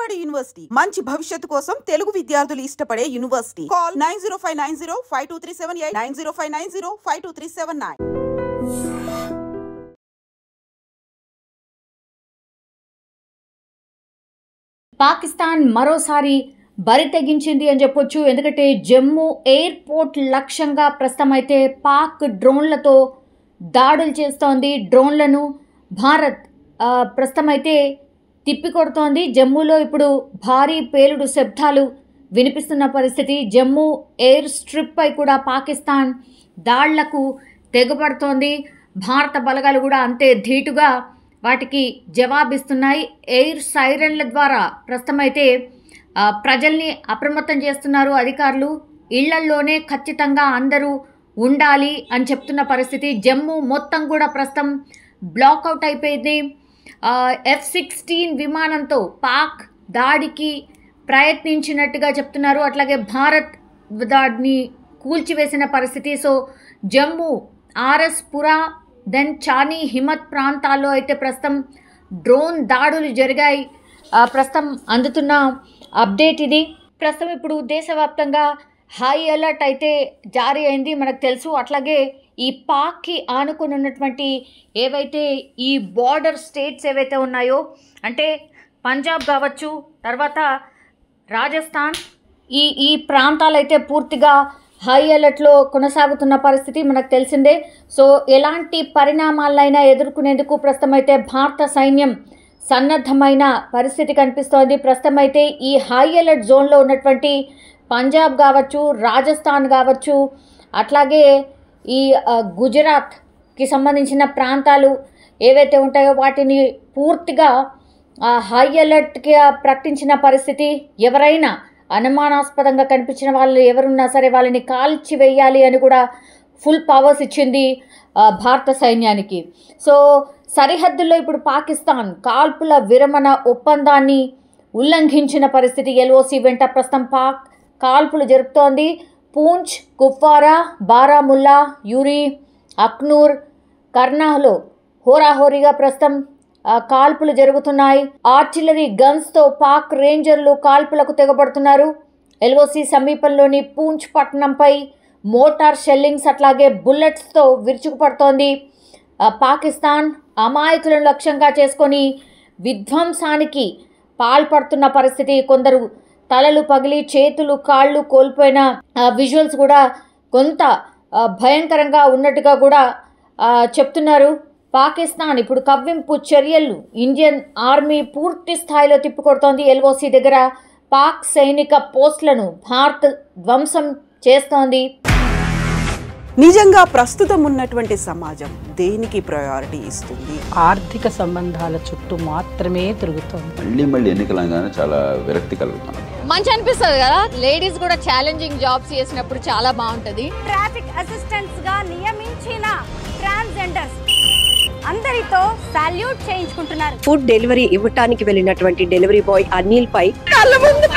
Vijayawada university మంచి భవిష్యత్తు కోసం తెలుగు విద్యార్థులు ఇష్టపడే యూనివర్సిటీ. కాల్ 9059052378 9059052379. పాకిస్తాన్ మరోసారి బరి తెగించింది అని చెప్పొచ్చు. ఎందుకంటే జమ్మూ ఎయిర్పోర్ట్ లక్ష్యంగా ప్రస్తుతం అయితే పాక్ డ్రోన్లతో దాడులు చేస్తోంది. డ్రోన్లను భారత్ ప్రస్తుతం అయితే తిప్పికొడుతోంది. జమ్మూలో ఇప్పుడు భారీ పేలుడు శబ్దాలు వినిపిస్తున్న పరిస్థితి. జమ్మూ ఎయిర్ స్ట్రిప్ పై కూడా పాకిస్తాన్ దాళ్లకు తెగబడుతోంది. భారత బలగాలు కూడా అంతే ధీటుగా వాటికి జవాబిస్తున్నాయి. ఎయిర్ సైరన్ల ద్వారా ప్రస్తుతం అయితే ప్రజల్ని అప్రమత్తం చేస్తున్నారు అధికారులు. ఇళ్లల్లోనే ఖచ్చితంగా అందరూ ఉండాలి అని చెప్తున్న పరిస్థితి. జమ్మూ మొత్తం కూడా ప్రస్తుతం బ్లాక్అవుట్ అయిపోయింది. F-16 విమానంతో పాక్ దాడికి ప్రయత్నించినట్టుగా చెప్తున్నారు. అట్లాగే భారత్ దాడిని కూల్చివేసిన పరిస్థితి. సో జమ్మూ, ఆర్ఎస్ పురా, దెన్ చానీ హిమత్ ప్రాంతాల్లో అయితే ప్రస్తుతం డ్రోన్ దాడులు జరిగాయి. ప్రస్తుతం అందుతున్న అప్డేట్ ఇది. ప్రస్తుతం ఇప్పుడు దేశవ్యాప్తంగా హై అలర్ట్ అయితే జారీ అయింది మనకు తెలుసు. అట్లాగే ఈ పాక్కి ఆనుకుని ఉన్నటువంటి ఏవైతే ఈ బార్డర్ స్టేట్స్ ఏవైతే ఉన్నాయో, అంటే పంజాబ్ కావచ్చు, తర్వాత రాజస్థాన్, ఈ ప్రాంతాలు అయితే పూర్తిగా హై అలర్ట్లో కొనసాగుతున్న పరిస్థితి మనకు తెలిసిందే. సో ఎలాంటి పరిణామాలైనా ఎదుర్కొనేందుకు ప్రస్తుతం అయితే భారత సైన్యం సన్నద్ధమైన పరిస్థితి కనిపిస్తోంది. ప్రస్తుతం అయితే ఈ హై అలర్ట్ జోన్లో ఉన్నటువంటి పంజాబ్ కావచ్చు, రాజస్థాన్ కావచ్చు, అట్లాగే ఈ గుజరాత్కి సంబంధించిన ప్రాంతాలు ఏవైతే ఉంటాయో వాటిని పూర్తిగా హై అలర్ట్కి ప్రకటించిన పరిస్థితి. ఎవరైనా అనుమానాస్పదంగా కనిపించిన వాళ్ళు ఎవరున్నా సరే వాళ్ళని కాల్చివేయాలి అని కూడా ఫుల్ పవర్స్ ఇచ్చింది భారత సైన్యానికి. సో సరిహద్దుల్లో ఇప్పుడు పాకిస్తాన్ కాల్పుల విరమణ ఒప్పందాన్ని ఉల్లంఘించిన పరిస్థితి. LOC వెంట ప్రస్తుతం పాక్ కాల్పులు జరుపుతోంది. పూంచ్, కుప్వారా, బారాముల్లా, యూరి, అఖ్నూర్, కర్నాహ్లో హోరాహోరీగా ప్రస్తుతం కాల్పులు జరుగుతున్నాయి. ఆర్టిలరీ గన్స్తో పాక్ రేంజర్లు కాల్పులకు తెగబడుతున్నారు. LOC సమీపంలోని పూంచ్ పట్టణంపై మోటార్ షెల్లింగ్స్ అట్లాగే బుల్లెట్స్తో విరుచుకుపడుతోంది. పాకిస్తాన్ అమాయకులను లక్ష్యంగా చేసుకొని విధ్వంసానికి పాల్పడుతున్న పరిస్థితి. కొందరు తలలు పగిలి చేతులు కాళ్ళు కోల్పోయిన విజువల్స్ కూడా కొంత భయంకరంగా ఉన్నట్టుగా కూడా చెప్తున్నారు. పాకిస్తాన్ ఇప్పుడు కవ్వింపు చర్యలు ఇండియన్ ఆర్మీ పూర్తి స్థాయిలో తిప్పికొడుతోంది. LOC దగ్గర పాక్ సైనిక పోస్టులను భారత్ ధ్వంసం చేస్తోంది. నిజంగా ప్రస్తుతం ఉన్నటువంటి సమాజం దేనికి ప్రయారిటీ ఇస్తుంది? ఆర్థిక సంబంధాల చుట్టూ మాత్రమే తిరుగుతోంది. మళ్ళీ ఎన్నికలంగానే చాలా విరక్తి కలుగుతున్నాం. మంచి అనిపిస్తుంది కదా, లేడీస్ కూడా ఛాలెంజింగ్ జాబ్స్ చేసినప్పుడు చాలా బాగుంటది. ట్రాఫిక్ అసిస్టెంట్స్ గా నియమించిన ట్రాన్స్జెండర్స్ అందరితో సాల్యూట్ చేయించుకుంటున్నారు. ఫుడ్ డెలివరీ ఇవ్వటానికి వెళ్ళినటువంటి డెలివరీ బాయ్ అనిల్ పై కళ్ళ ముందు